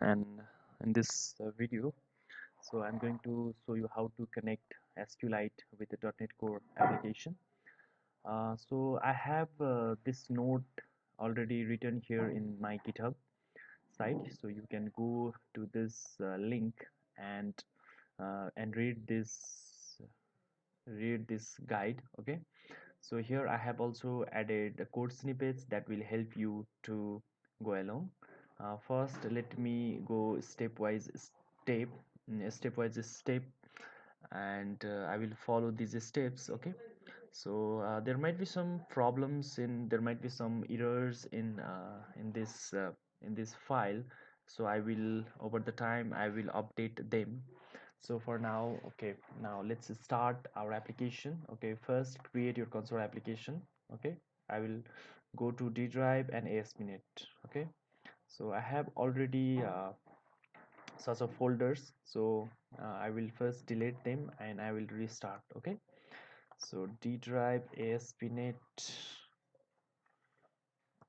And in this video, so I'm going to show you how to connect SQLite with the .NET Core application. So I have this node already written here in my GitHub site, so you can go to this link and read this guide. Okay, so here I have also added the code snippets that will help you to go along. First, let me go step stepwise step, and I will follow these steps. Okay, so there might be some problems there might be some errors in this file, so I will over the time I will update them. So for now, okay, now let's start our application. Okay, first create your console application. Okay, I will go to D drive and ASP.NET. Okay, so I have already such of folders, so I will first delete them and I will restart. Okay, so D drive, ASP.NET,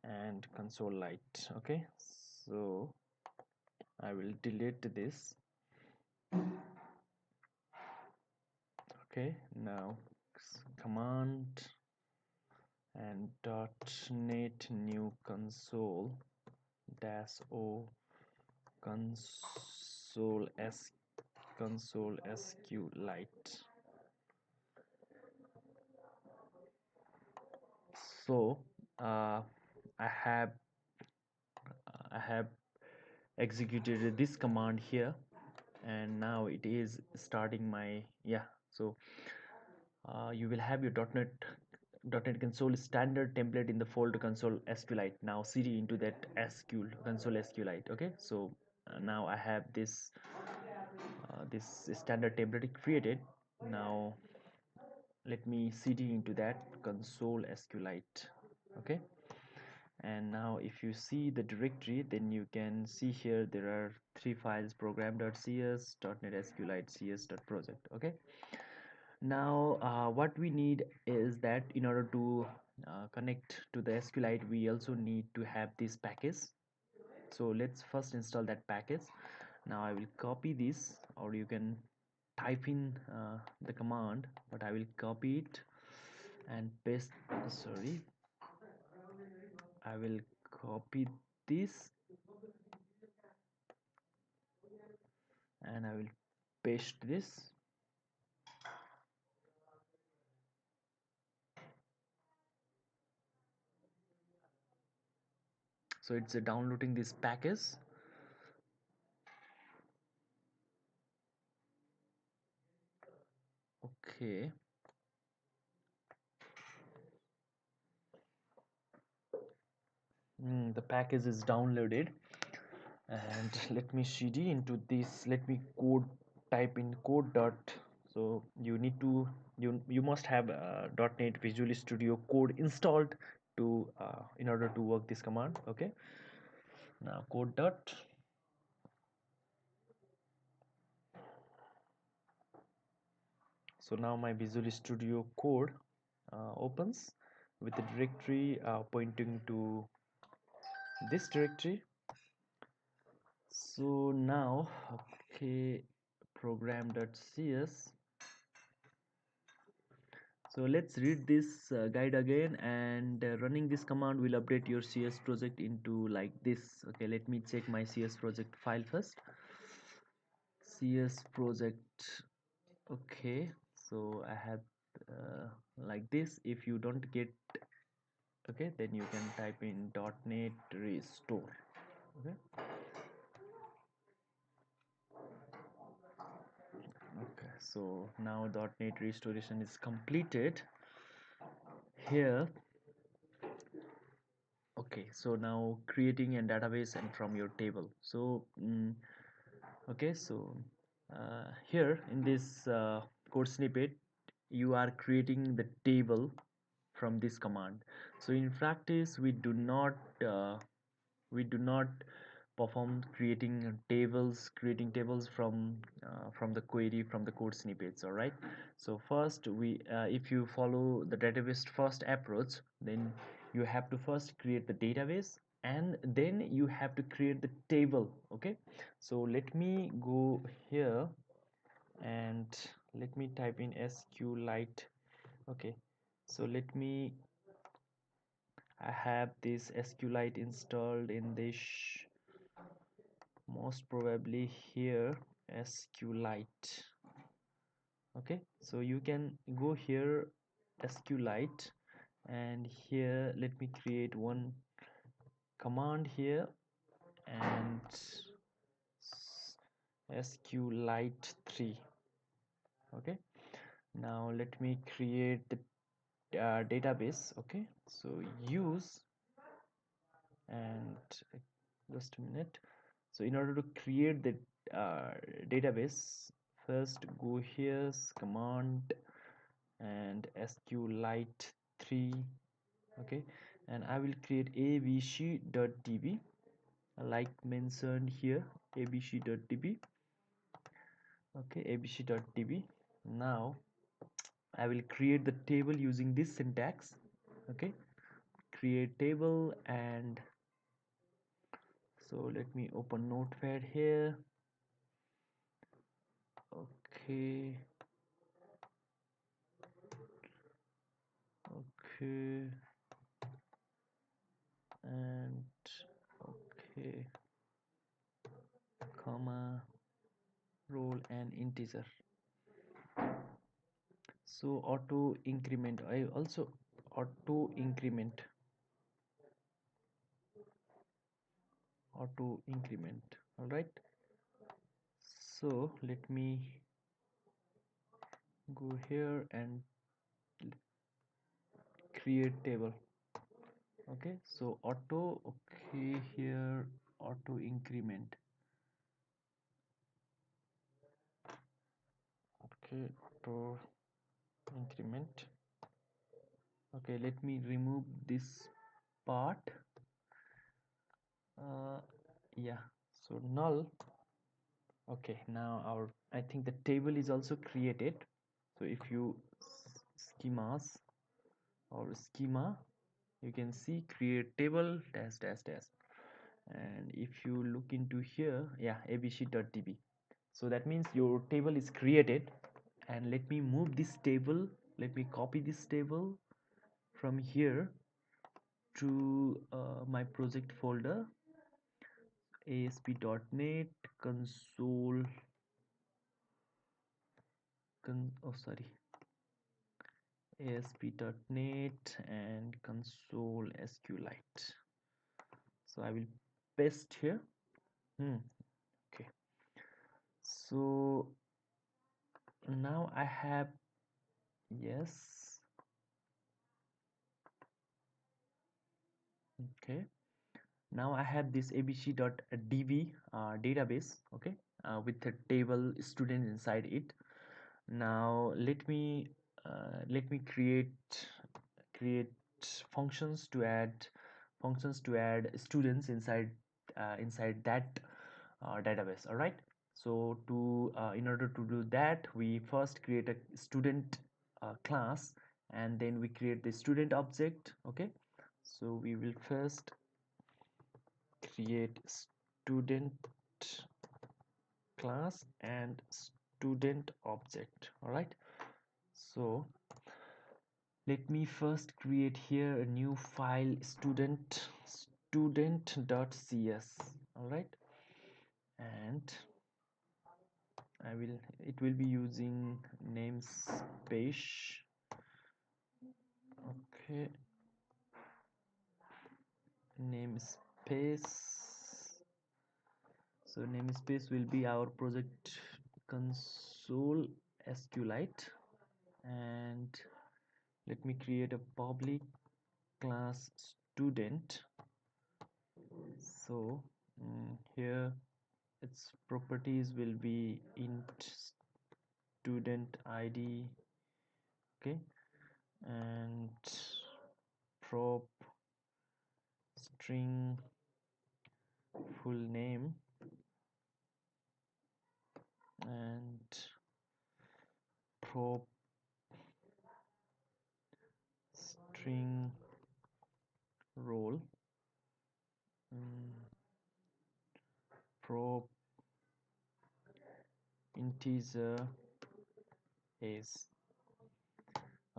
and ConsoleLite. Okay, so I will delete this. Okay, now command and .NET new console dash o console SQLite. So uh, I have I have executed this command here, and now it is starting my so you will have your .NET console standard template in the folder console SQLite. Now cd into that console SQLite. Okay, so now I have this standard template created. Now let me cd into that console SQLite. Okay, and now if you see the directory, then you can see here there are three files: program.cs, .NET SQLite, cs.project. Okay, now what we need is that in order to connect to the SQLite, we also need to have this package. So let's first install that package. Now I will copy this, or you can type in the command, but I will copy it and paste. Sorry, I will copy this and I will paste this. So it's downloading this package. Okay, the package is downloaded, and let me cd into this. Let me type in code dot. So you need to you must have .NET Visual Studio Code installed to in order to work this command. Okay, now code dot. So now my Visual Studio Code opens with the directory pointing to this directory. So now, okay, program.cs. So let's read this guide again, and running this command will update your CS project into like this. Okay, let me check my CS project file first. CS project. Okay, so I have like this. If you don't get, okay, then you can type in .NET restore. Okay, okay, so now .NET restoration is completed here. Okay, so now creating a database and from your table. So okay, so here in this code snippet, you are creating the table from this command. So in practice, we do not perform creating tables from the query, from the code snippets. All right, so first if you follow the database first approach, then you have to first create the database, and then you have to create the table. Okay, so let me go here and let me type in SQLite. Okay, so let me, I have this SQLite installed in this, most probably here, SQLite. Okay, so you can go here, SQLite, and here let me create one command here, and SQLite 3. Okay, now let me create the database. Okay, so use, and just a minute. So in order to create the uh, database, first go here, command and SQLite 3. Okay, and I will create abc.db like mentioned here, abc.db. Okay, abc.db. Now I will create the table using this syntax. Okay, create table, and so let me open notepad here. Okay, okay, and okay, comma, role and integer. So auto increment, I also auto increment, all right. So let me go here and create table. Okay, so auto, okay, here auto increment. Okay, auto increment. Okay, let me remove this part. Yeah, so null. Okay, now our, I think the table is also created. So if you schemas or schema, you can see create table dash dash dash, and if you look into here, yeah, abc.db. So that means your table is created. And let me move this table, let me copy this table from here to my project folder, asp.net console oh sorry, asp.net and console SQLite. So I will paste here. Okay, so now I have, yes, okay, now I have this abc.db database. Okay, with the table student inside it. Now let me create functions to add students inside that database. All right, so to in order to do that, we first create a student class, and then we create the student object. Okay, so we will first create student class and student object. All right, so let me first create here a new file, student.cs. All right, and I will, it will be using namespace. Okay, namespace. So namespace will be our project console SQLite, and let me create a public class student. So here its properties will be int student id. Okay, and prop string full name, and prop string role, prop integer is.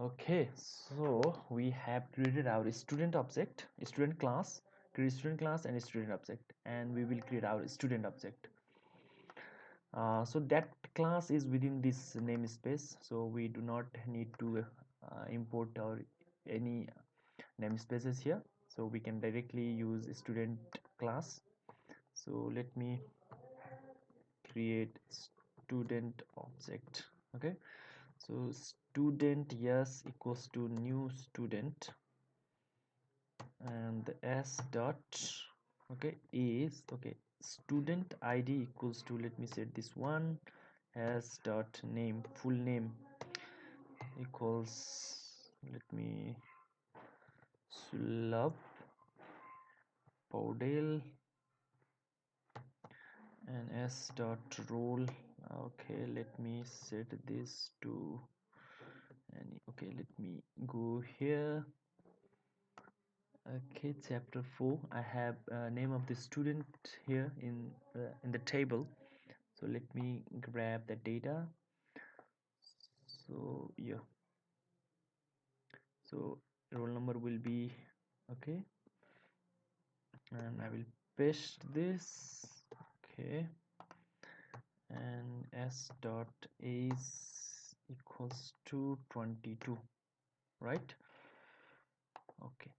Okay, so we have created our student object, student class, create student class and student object, and we will create our student object. So that class is within this namespace, so we do not need to import our any namespaces here, so we can directly use student class. So let me create student object. Okay, so student yes equals to new student, and the s dot okay is okay student id equals to, let me set this one, s dot name, full name equals, let me, Sulabh Paudel, and s dot role. Okay, let me set this to any, okay, let me go here. Okay, chapter 4, I have name of the student here in the table, so let me grab the data. So yeah, so roll number will be okay, and I will paste this. Okay, and s dot is equals to 22, right? Okay,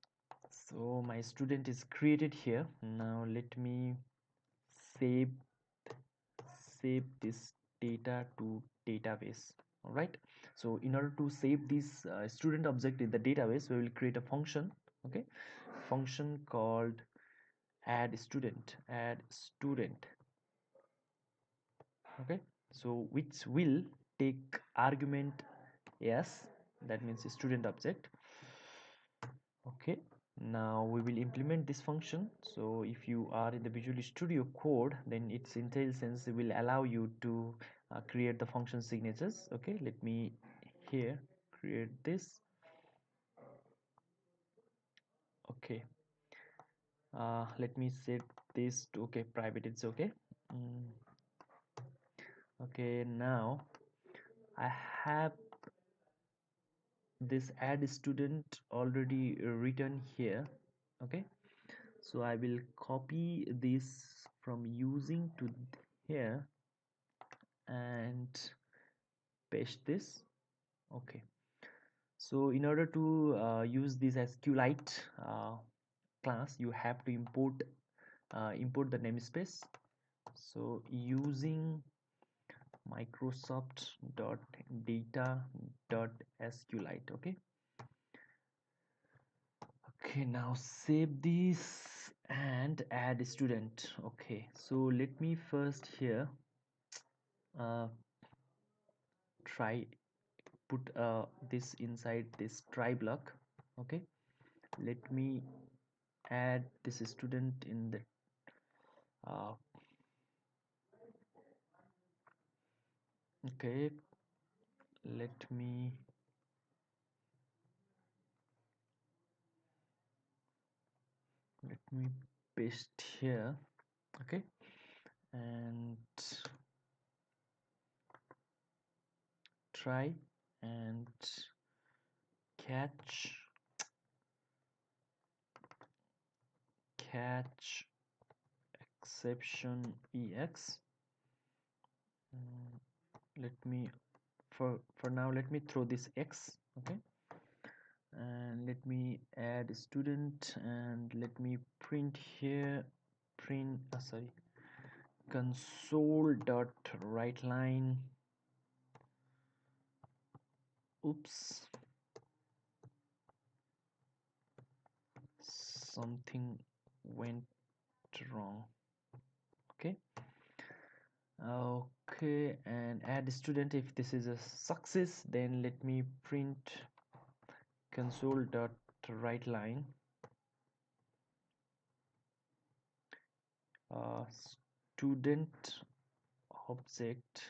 so my student is created here. Now let me save save this data to database. All right, so in order to save this student object in the database, we will create a function. Okay, function called add student. Okay, so which will take argument s, that means student object. Okay, now we will implement this function. So if you are in the Visual Studio Code, then its IntelliSense will allow you to create the function signatures. Okay, let me here create this. Okay, let me set this to okay private, it's okay. mm, okay, now I have this add student already written here. Okay, so I will copy this from using to here and paste this. Okay, so in order to use this SQLite class, you have to import the namespace. So using Microsoft data SQLite. Okay, okay, now save this and add student. Okay, so let me first here uh, try put this inside this try block. Okay, let me add this student in the uh, okay, let me paste here. Okay, and try and catch exception ex. Let me for now let me throw this x. Okay, and let me add a student and let me print here, print sorry, console dot write line. Oops, something went wrong. Okay, okay, and add student. If this is a success, then let me print console dot write line student object,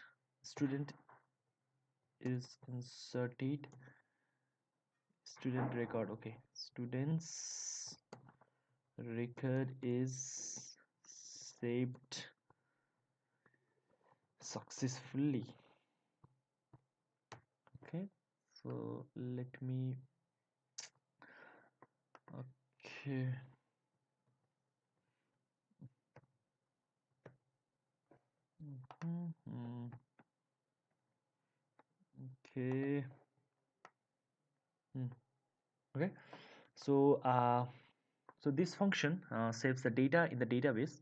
student is inserted, student record. Okay, students record is saved successfully. Okay, so let me, okay. Mhm. Okay. Hmm. Okay, so so this function saves the data in the database.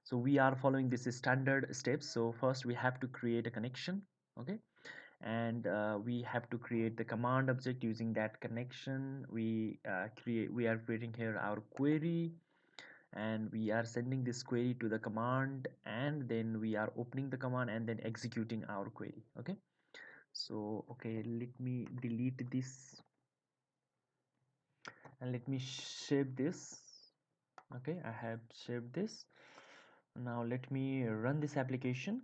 So we are following this standard steps. So first we have to create a connection. Okay, and we have to create the command object. Using that connection, we are creating here our query, and we are sending this query to the command, and then we are opening the command and then executing our query. Okay, so okay, let me delete this and let me shape this. Okay, I have shaped this. Now let me run this application.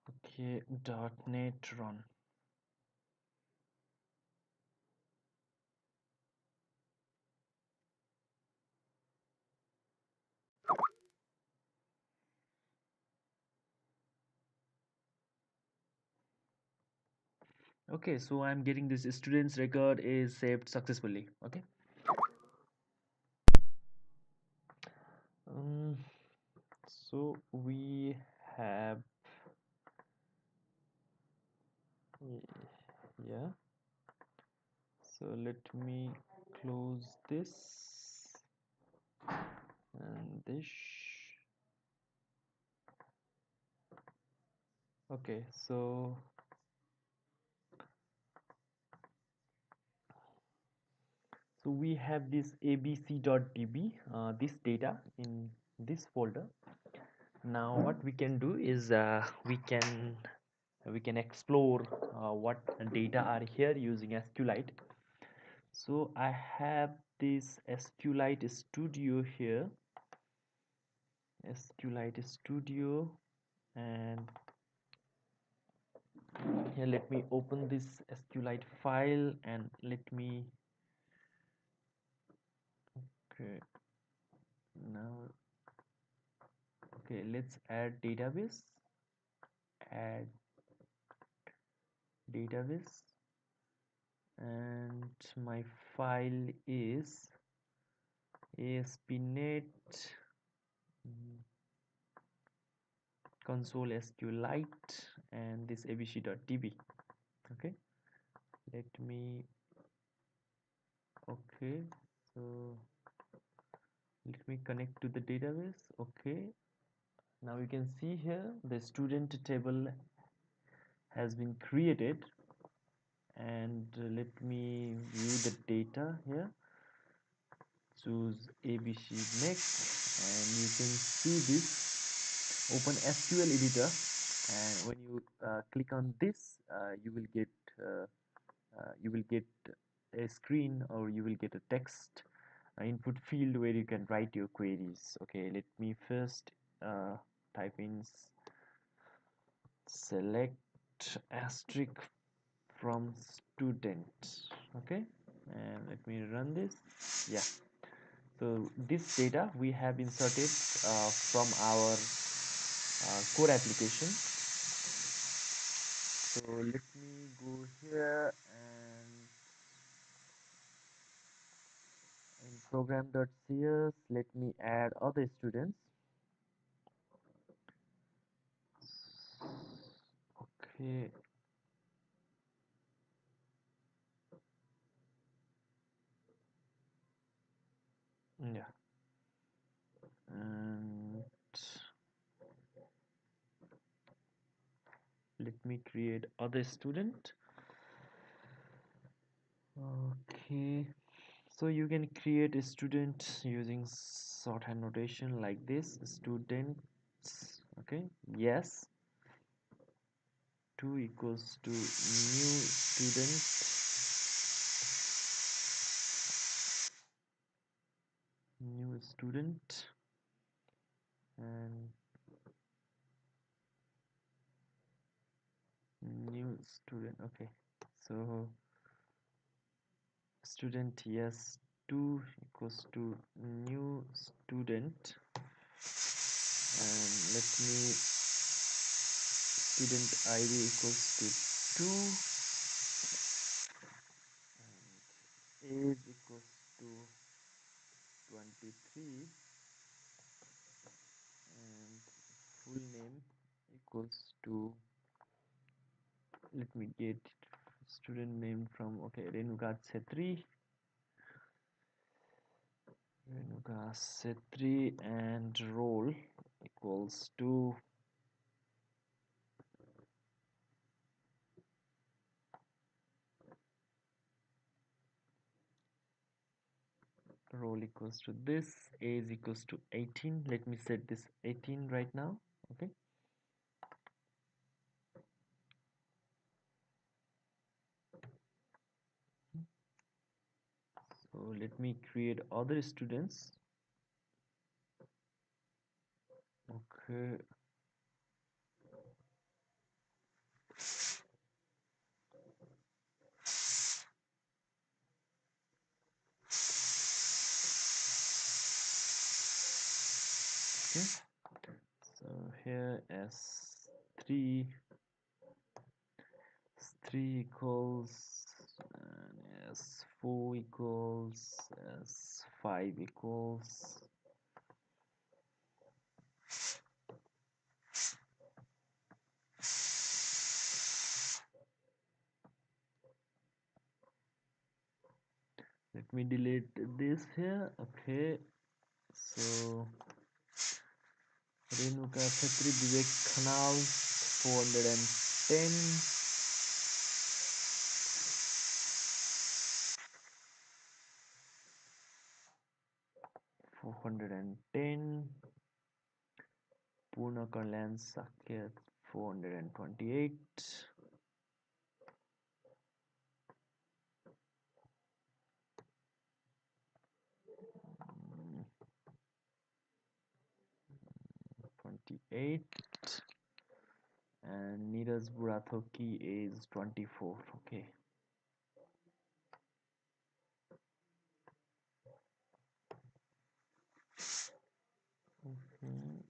Okay, .NET run. Okay, so I'm getting this student's record is saved successfully. Okay, um, so we have, yeah, so let me close this and this. Okay, so we have this abc.db, this data in this folder. Now what we can do is we can explore what data are here using SQLite. So I have this SQLite Studio here, SQLite Studio, and here let me open this SQLite file and let me, okay, now, okay, let's add database, add database, and my file is ASP.NET console SQLite and this abc.db. Okay, let me, okay, so let me connect to the database. Okay, now you can see here the student table has been created, and let me view the data here. Choose abc next, and you can see this, open SQL editor, and when you click on this, uh, you will get a screen, or you will get a text input field where you can write your queries. Okay, let me first type in select asterisk from student. Okay, and let me run this. Yeah, so this data we have inserted from our core application. So let me go here, and in program.cs let me add other students. Okay, yeah, and let me create other student. Okay, so you can create a student using shorthand notation like this, students. Okay, yes, 2 equals to new student, new student, and new student. Okay, so student, yes, 2 equals to new student, and let me student id equals to 2 and age equals to 23 and full name equals to, let me get student name from, okay, Renuka Chetri. Renuka Chetri and role equals to this, age equals to 18. Let me set this 18 right now. Okay, so let me create other students. Okay, okay, so here s3 equals and s4 equals s5 equals, let me delete this here. Okay, so Renuka Khatri Vivek Khanal 410, 410, Purna Kalyan Saket 428, 28, and Neeraj Burathoki is 24. Okay. Mhm.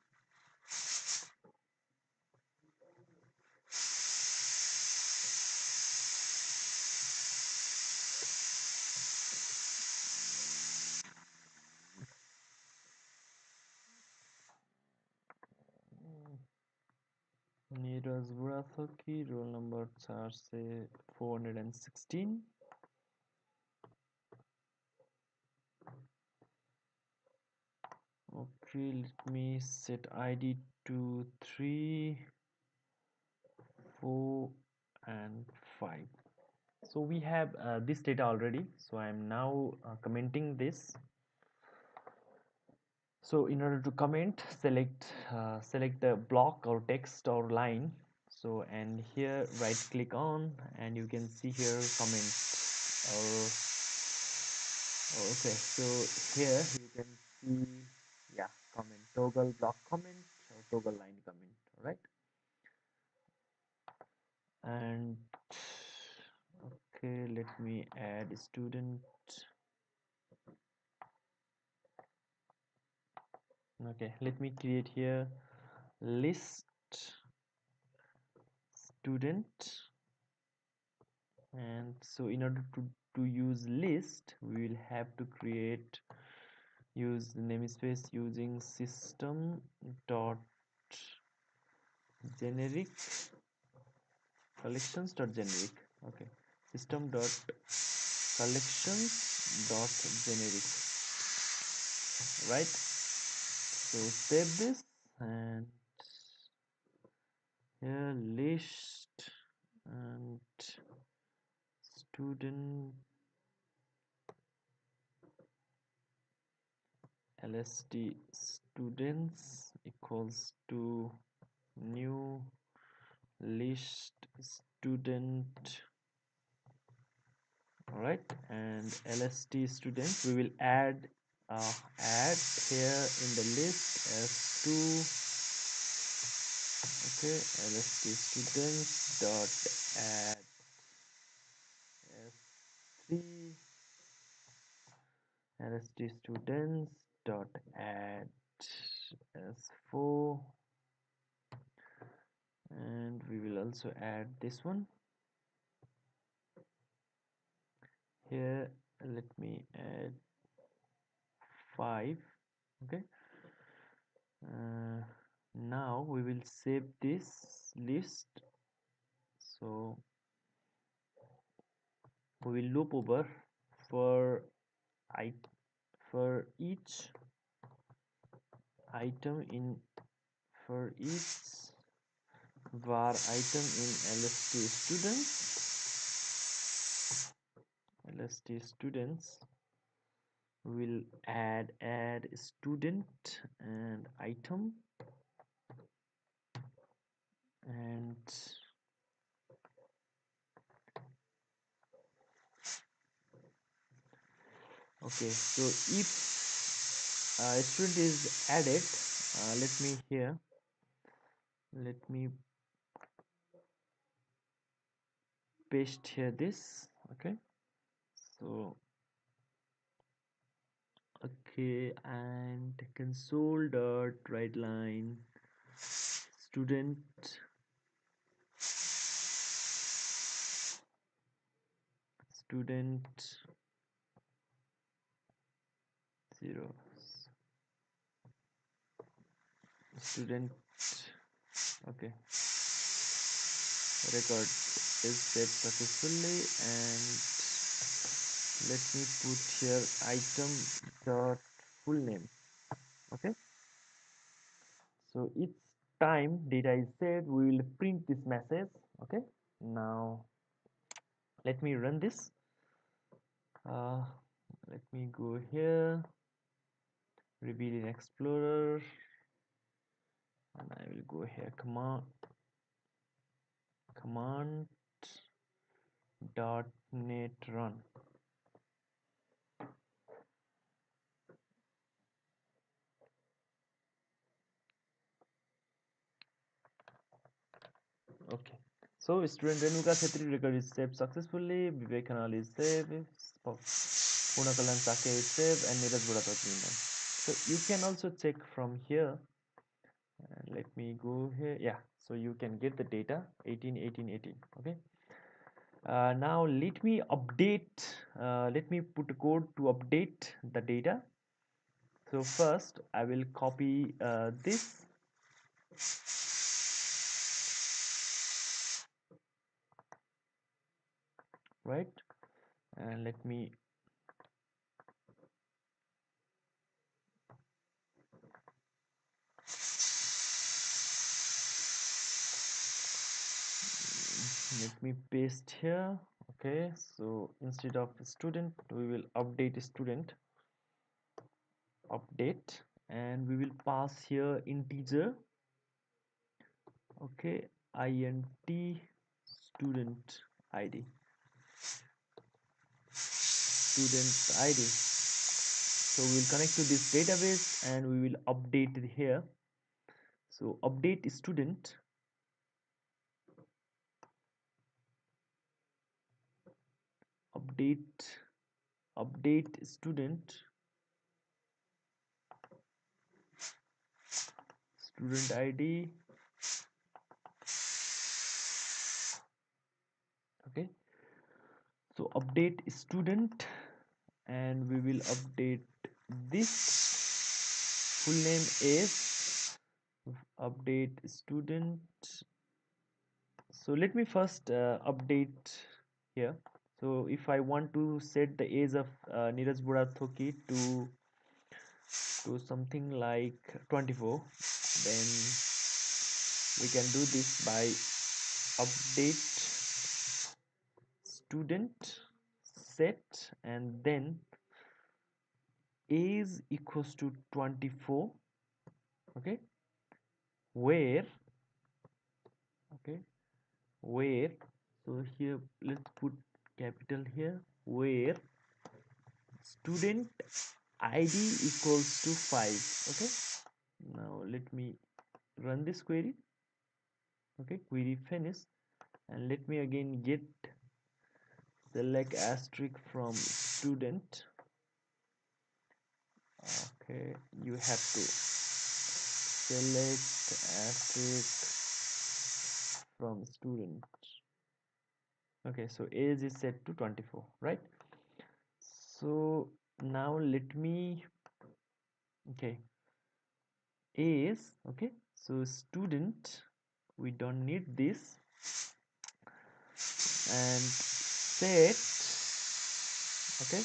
Neeraj Burathoki, roll number 4 से 416. Okay, let me set ID to 3, 4, and 5. So we have this data already, so I am now commenting this. So in order to comment, select the block or text or line. So and here right click on, and you can see here comment or okay, so here you can see, yeah, comment, toggle block comment or toggle line comment. All right, and okay, let me add student. Okay, let me create here list student, and so in order to use list, we will have to use the namespace using system dot generic collections dot generic. Okay, system dot collections dot generic, right? So save this, and here list and student lst students equals to new list student. All right, and lst students we will add here in the list as 2. Okay, lst students dot add s3, lst students dot add as 4, and we will also add this one here. Let me add 5. Okay, now we will save this list. So we will loop over for I for each item in for each var item in lst students will add student and item, and okay, so if a student is added, let me paste here this. Okay, so okay, and console dot write line student student 0 student. Okay, record is saved successfully, and let me put here item dot full name. Okay, so each time data is saved, we will print this message. Okay, now let me run this. uh, Let me go here, reveal in explorer, and I will go here command dot net run. Okay, so student Renuka Chetri record is saved successfully, Vivek Kanal is saved, Punakalan Sake is saved, and Neeraj Bodata is done. So you can also check from here. Let me go here. Yeah, so you can get the data 18, 18, 18. Okay, now let me update, let me put a code to update the data. So first I will copy this, right, and let me paste here. Okay, so instead of student we will update student, update, and we will pass here integer. Okay, int student id, so we'll connect to this database and we will update it here. So update student, update student id. Okay, so update student, and we will update this full name is update student. So let me first update here. So if I want to set the age of Neeraj Burathoki to something like 24, then we can do this by update student set, and then age equals to 24. Okay, where, okay, where, so here let's put capital here, where student id equals to 5. Okay, now let me run this query. Okay, query finish, and let me again get select asterisk from student. Okay, you have to select asterisk from student. Okay, so age is set to 24, right? So now let me, okay, is, okay, so student, we don't need this, and set, okay,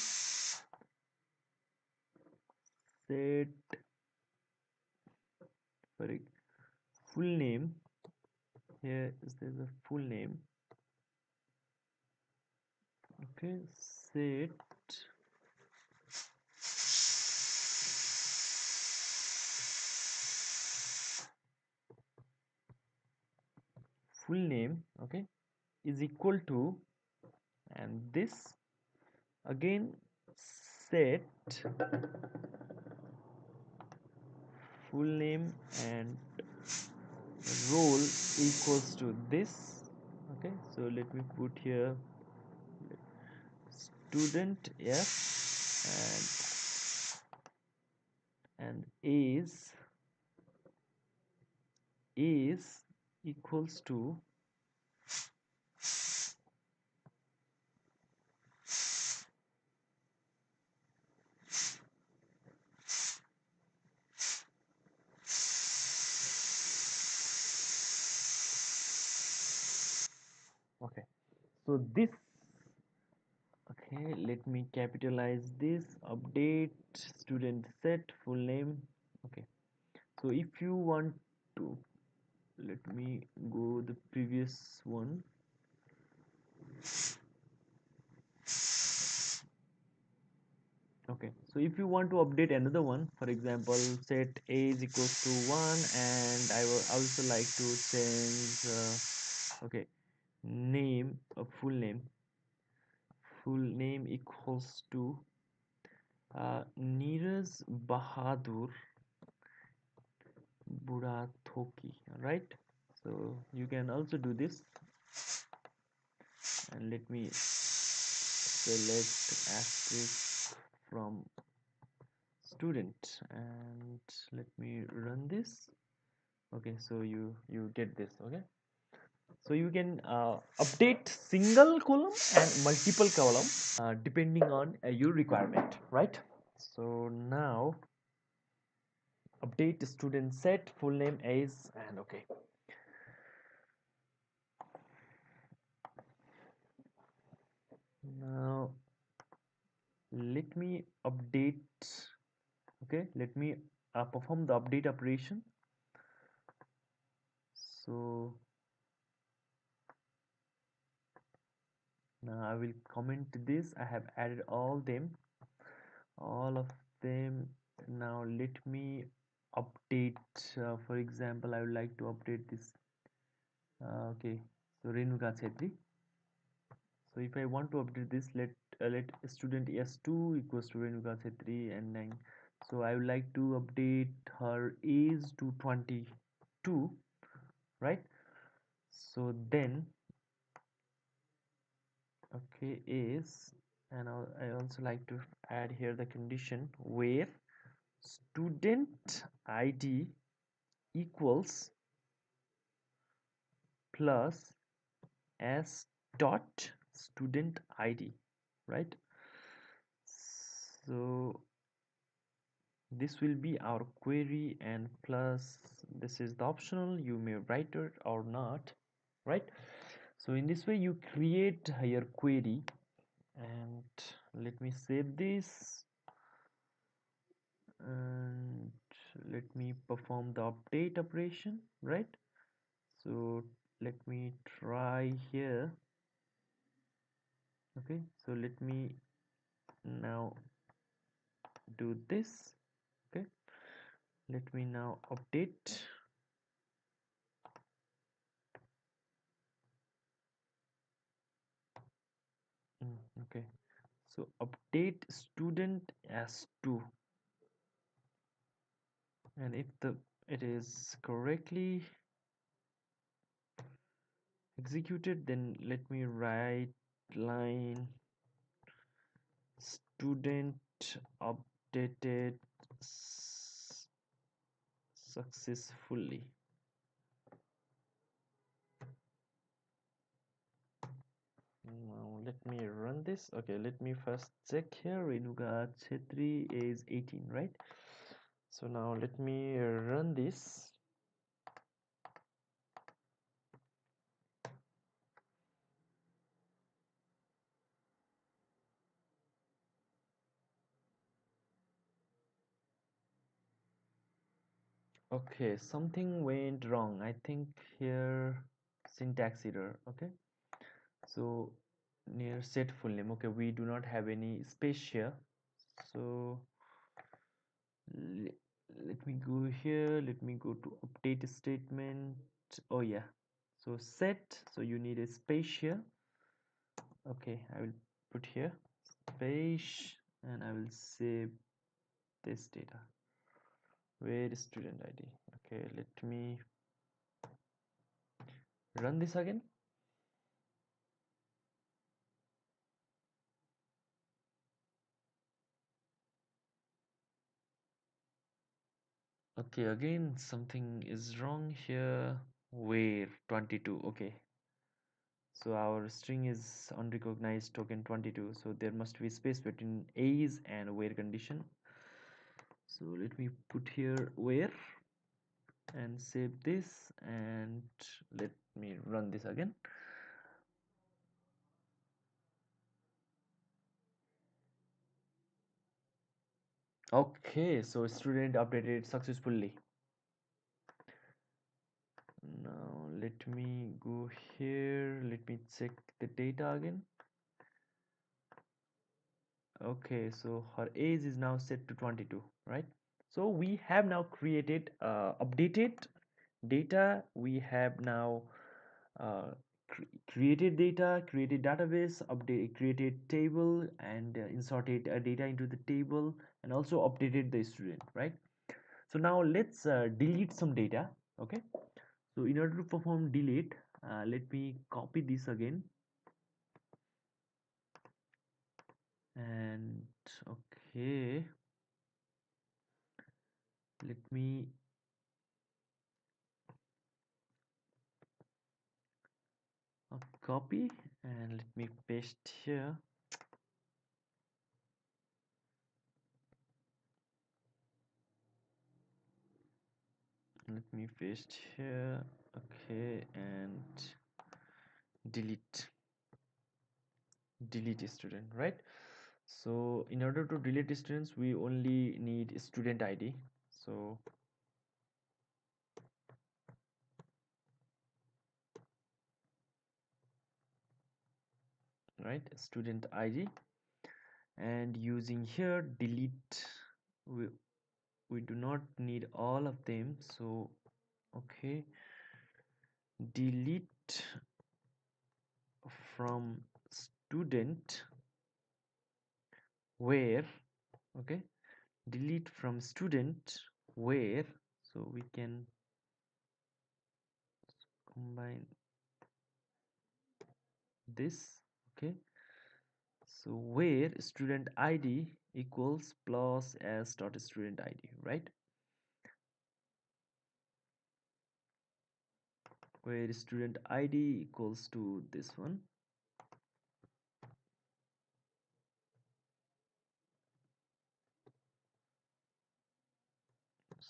set, sorry, full name. Here is there's a full name. Okay, set full name, okay, is equal to, and this again set full name and role equals to this. Okay, so let me put here student f, and is equals to, okay, so this, okay, let me capitalize this, update student set full name. Okay, so if you want to, let me go the previous one. Okay, so if you want to update another one, for example, set age equals to 1, and I will also like to change, okay, name, a full name equals to Neeraj Bahadur Burathoki, right? So you can also do this, and let me select asterisk from student, and let me run this. Okay, so you get this. Okay, so you can update single column and multiple column depending on your requirement, right? So now update student set full name is, and okay, now let me update, okay, let me perform the update operation. So now I will comment this, I have added all of them. Now let me update, for example, I would like to update this, okay, so Renuka Chetri. So if I want to update this, let student s2 equals to Renuka Chetri, and then so I would like to update her age to 22, right? So then, okay, is, and I also like to add here the condition where student id equals plus s dot student id, right? So this will be our query, and plus this is the optional, you may write it or not, right? So in this way you create your query, and let me save this, and let me perform the update operation, right? So let me try here. Okay, so let me now do this. Okay, let me now update. Okay, so update student as 2, and if the it is correctly executed, then let me write line student updated successfully. Now let me run this. Okay, let me first check here. Renuka Chetri is 18, right? So now let me run this. Okay, something went wrong. I think here syntax error. Okay, so near set full name. Okay, we do not have any space here. So let me go here. Let me go to update statement. Oh yeah. So set. So you need a space here. Okay, I will put here space and I will save this data. Where is student ID? Okay, let me run this again. Okay, again something is wrong here. Where 22? Okay, so our string is unrecognized token 22, so there must be space between is and where condition. So let me put here where and save this and let me run this again. Okay, so student updated successfully. Now let me go here, let me check the data again. Okay, so her age is now set to 22, right? So we have now created updated data. We have now uh, created data, created database, update, created table, and inserted data into the table, and also updated the student, right? So now let's delete some data. Okay, so in order to perform delete, let me copy this again, and okay, let me copy and let me paste here. Let me paste here. Okay, and delete student, right? So in order to delete students, we only need student ID. So right, student ID, and using here delete, we we do not need all of them. So okay, delete from student where, okay, delete from student where, so we can combine this. Okay, so where student ID equals plus s dot student ID, right? Where student ID equals to this one.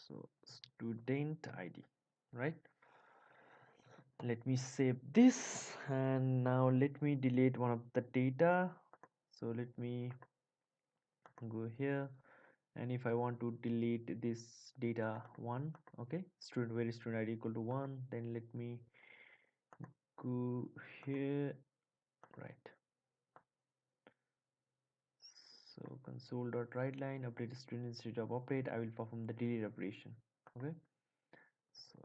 So student ID, right? Let me save this, and now let me delete one of the data. So let me go here, and if I want to delete this data one, okay, student where is student ID equal to 1, then let me go here, right? So console dot write line update student instead of update, I will perform the delete operation. Okay, so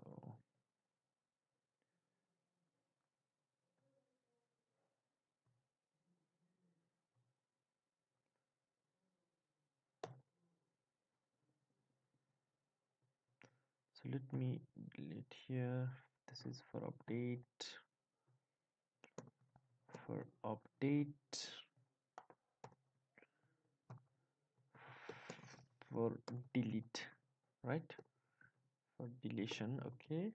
let me delete here. This is for update, for update, for delete, right? for deletion. Okay,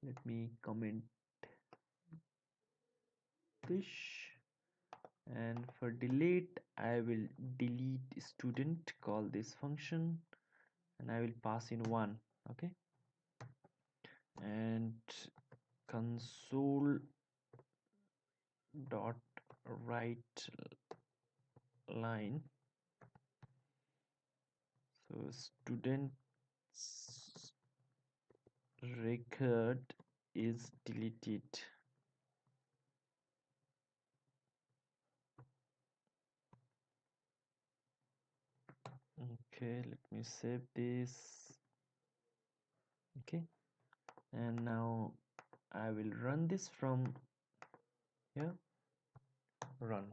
let me comment this, and for delete I will delete student, call this function, and I will pass in 1. Okay, and console dot write line, so student's record is deleted. Okay, let me save this. Okay, and now I will run this from here. Run.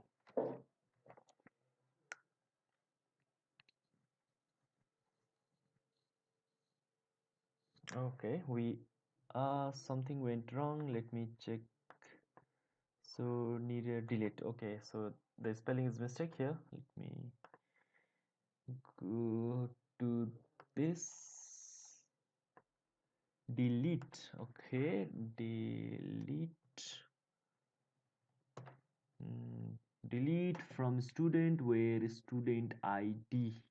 Okay, we something went wrong. Let me check. So need a delete. Okay, so the spelling is mistake here. Let me go to this. Delete. Okay, delete. Delete from student where student ID.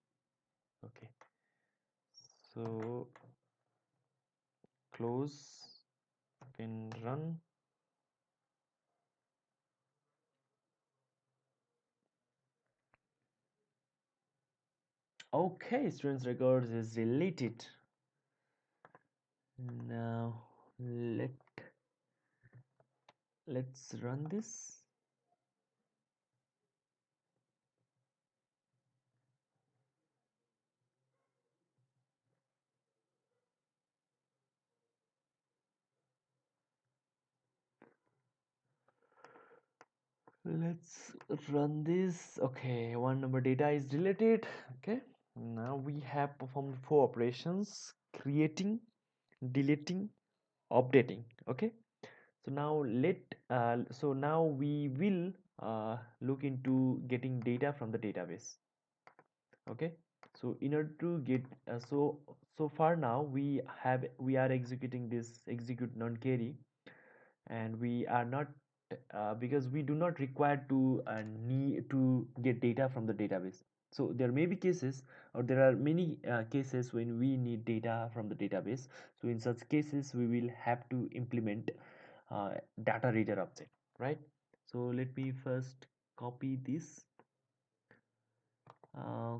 Okay, so close and run. Okay, students records is deleted. Now let's run this. Let's run this. Okay, one number data is deleted. Okay, now we have performed 4 operations: creating, deleting, updating. Okay, so now now we will look into getting data from the database. Okay, so in order to get so far now we are executing this execute non-query, and we are not because we do not require to need to get data from the database. So there may be cases, or there are many cases when we need data from the database. So in such cases we will have to implement data reader object, right? So let me first copy this, uh,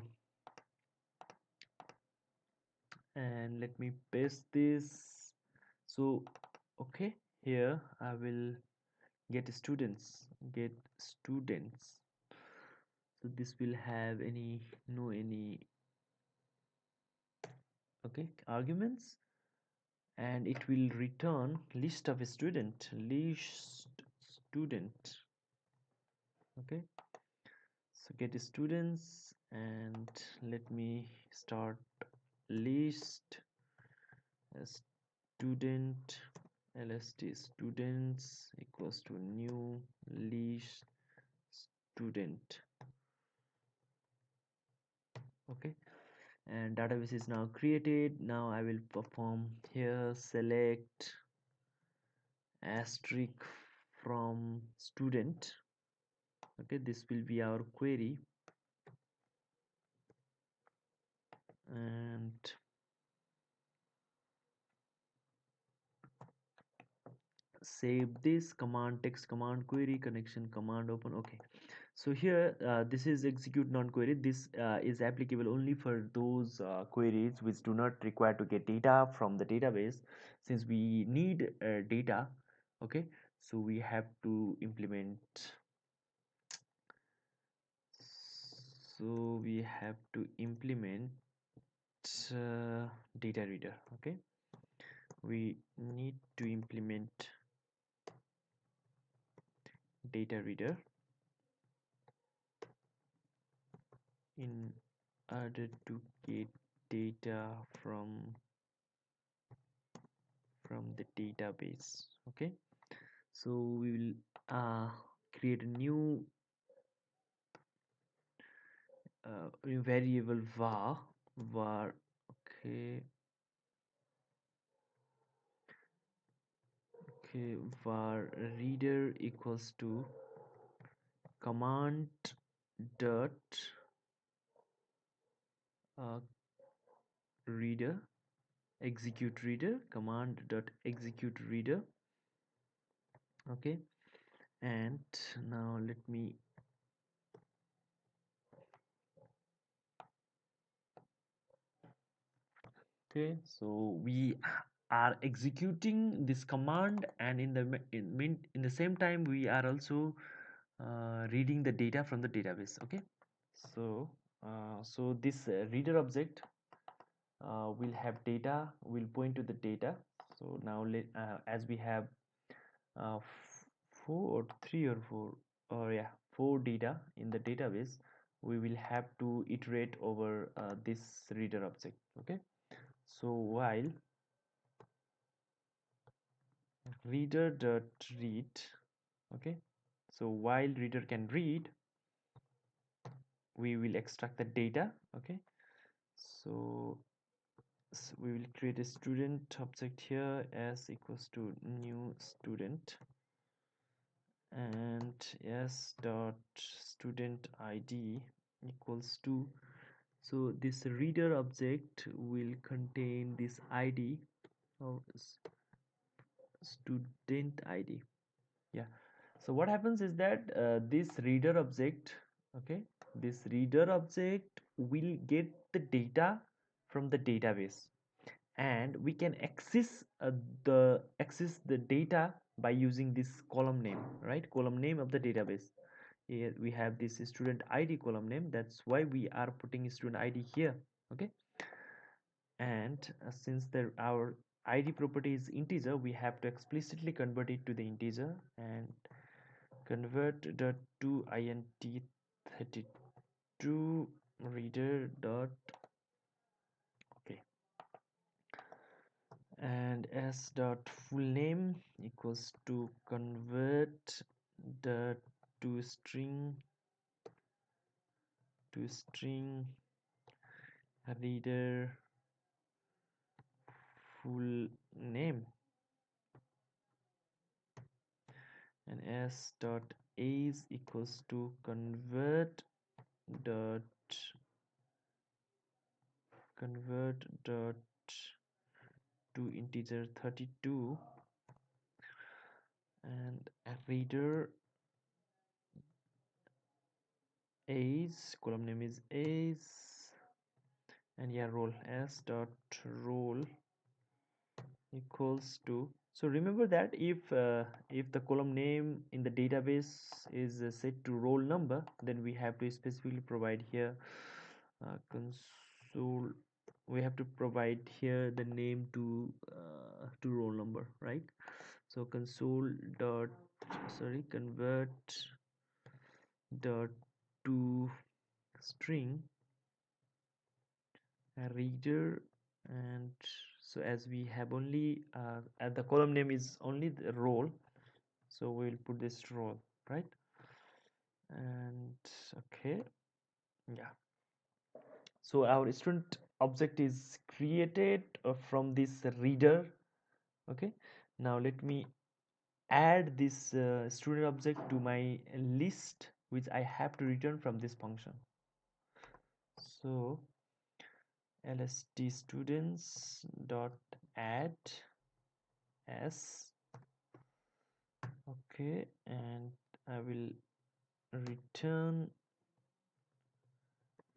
and let me paste this. So okay, here I will get students. So this will have any okay arguments, and it will return list of list student. Okay, so get students, and let me start list student lst students equals to new list student. Okay, and database is now created. Now I will perform here select asterisk from student. Okay, this will be our query, and save this command, text command, query connection command, open. Okay, so here this is execute non-query. This is applicable only for those queries which do not require to get data from the database. Since we need data, okay, so we have to implement, data reader. Okay, we need to implement data reader in order to get data from the database. Okay, so we will create a new variable var. Okay, Okay, var reader equals to command dot uh, reader, execute reader, command dot execute reader. Okay, and now let me, okay, so we are executing this command, and in the same time we are also reading the data from the database. Okay, so this reader object will have data, will point to the data. So now as we have four or three or four, or yeah, four data in the database, we will have to iterate over this reader object. Okay, so while reader dot read, okay, so while reader can read, we will extract the data. Okay, so we will create a student object here as equals to new student, and s dot student id equals to, so this reader object will contain this id or student id. Yeah, so what happens is that this reader object, okay, this reader object will get the data from the database, and we can access the data by using this column name, right? Column name of the database. Here we have this student id column name, that's why we are putting student id here. Okay, and since our id property is integer, we have to explicitly convert it to the integer, and convert the to int 32 reader dot, okay, and s dot full name equals to convert the to string reader full name, and s dot age equals to dot convert dot to integer 32, and a reader age, column name is age, and yeah, role s dot role equals to, so remember that if the column name in the database is set to roll number, then we have to specifically provide here console, we have to provide here the name to roll number, right? So console dot, sorry, convert dot to string reader, and so as we have only the column name is only the role, so we'll put this role, right? And okay, yeah, so our student object is created from this reader. Okay, now let me add this student object to my list, which I have to return from this function. So lst students dot add s, okay, and I will return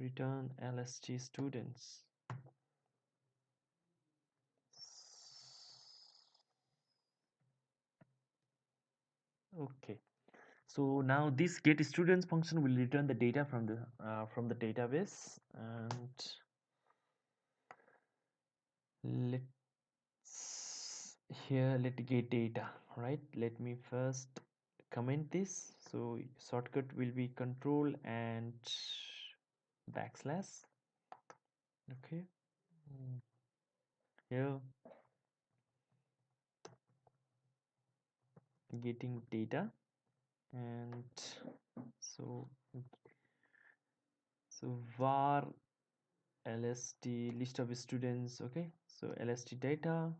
lst students. Okay, so now this get students function will return the data from the database, and let's here let get data, right? Let me first comment this. So shortcut will be control and backslash. Okay, here getting data, and so var lst list of students. Okay, so lst data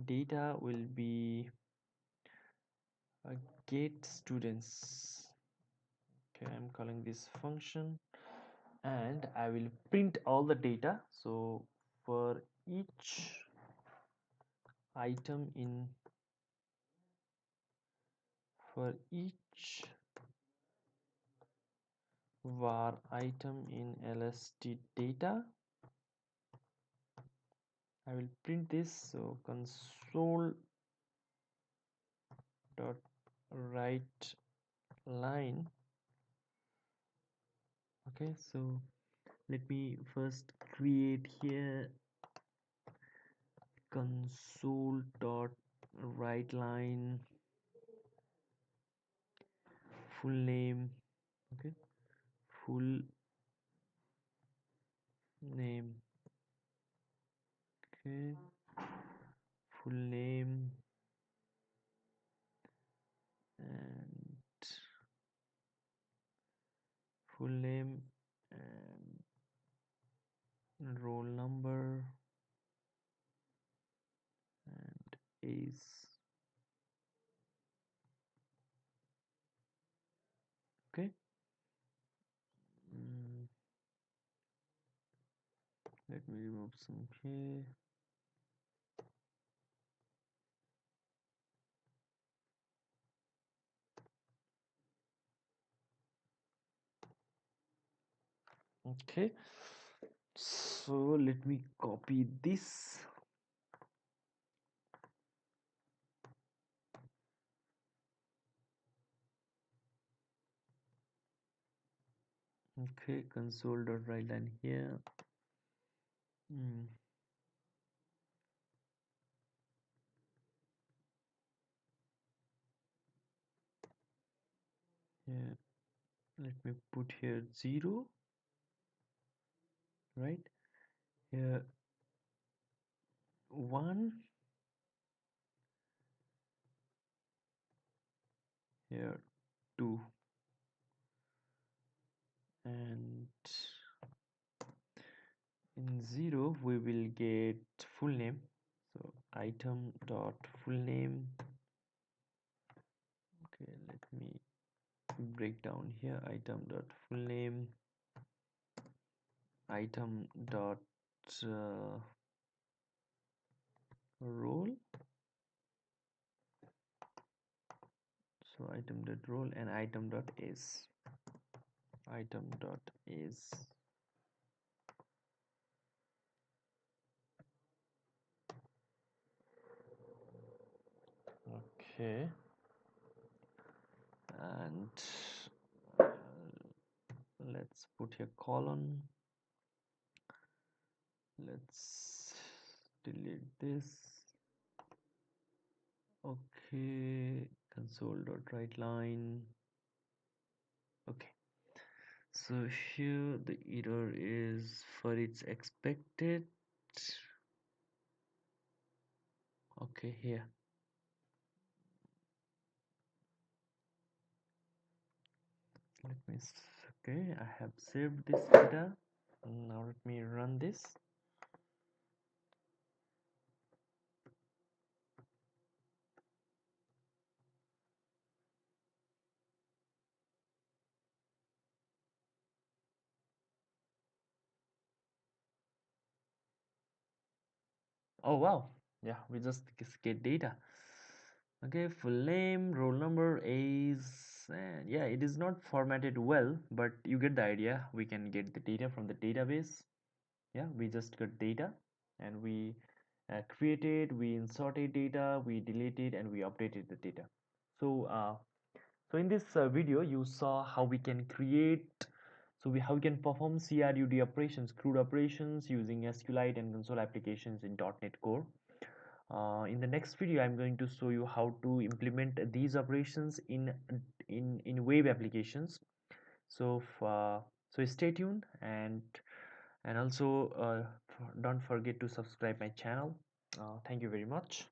data will be get students. Okay, I'm calling this function, and I will print all the data. So for each item in for each var item in lst data, I will print this. So console dot write line. Okay, so let me first create here console dot write line full name. Okay, full name. Okay, full name and full name and roll number and is. Okay. mm, Let me remove some here. Okay, so let me copy this. Okay, console dot write line here. Yeah, let me put here 0, right here 1, here 2, and in 0 we will get full name. So item dot full name. Okay, let me break down here. Item dot full name, item dot role. So item dot role and item dot is. Item dot is. Okay, and let's put here colon. Let's delete this. Okay, console dot write line. Okay, so here the error is for its expected. Okay, here. Let me. Okay, I have saved this data. Now let me run this. Oh wow, yeah, we just get data. Okay, full name, roll number, age, and yeah, it is not formatted well, but you get the idea. We can get the data from the database. Yeah, we just got data, and we created, we inserted data, we deleted, and we updated the data. So in this video you saw how we can create, how we can perform CRUD operations, CRUD operations using SQLite and console applications in .NET Core. In the next video I'm going to show you how to implement these operations in web applications. So stay tuned, and also don't forget to subscribe my channel. Thank you very much.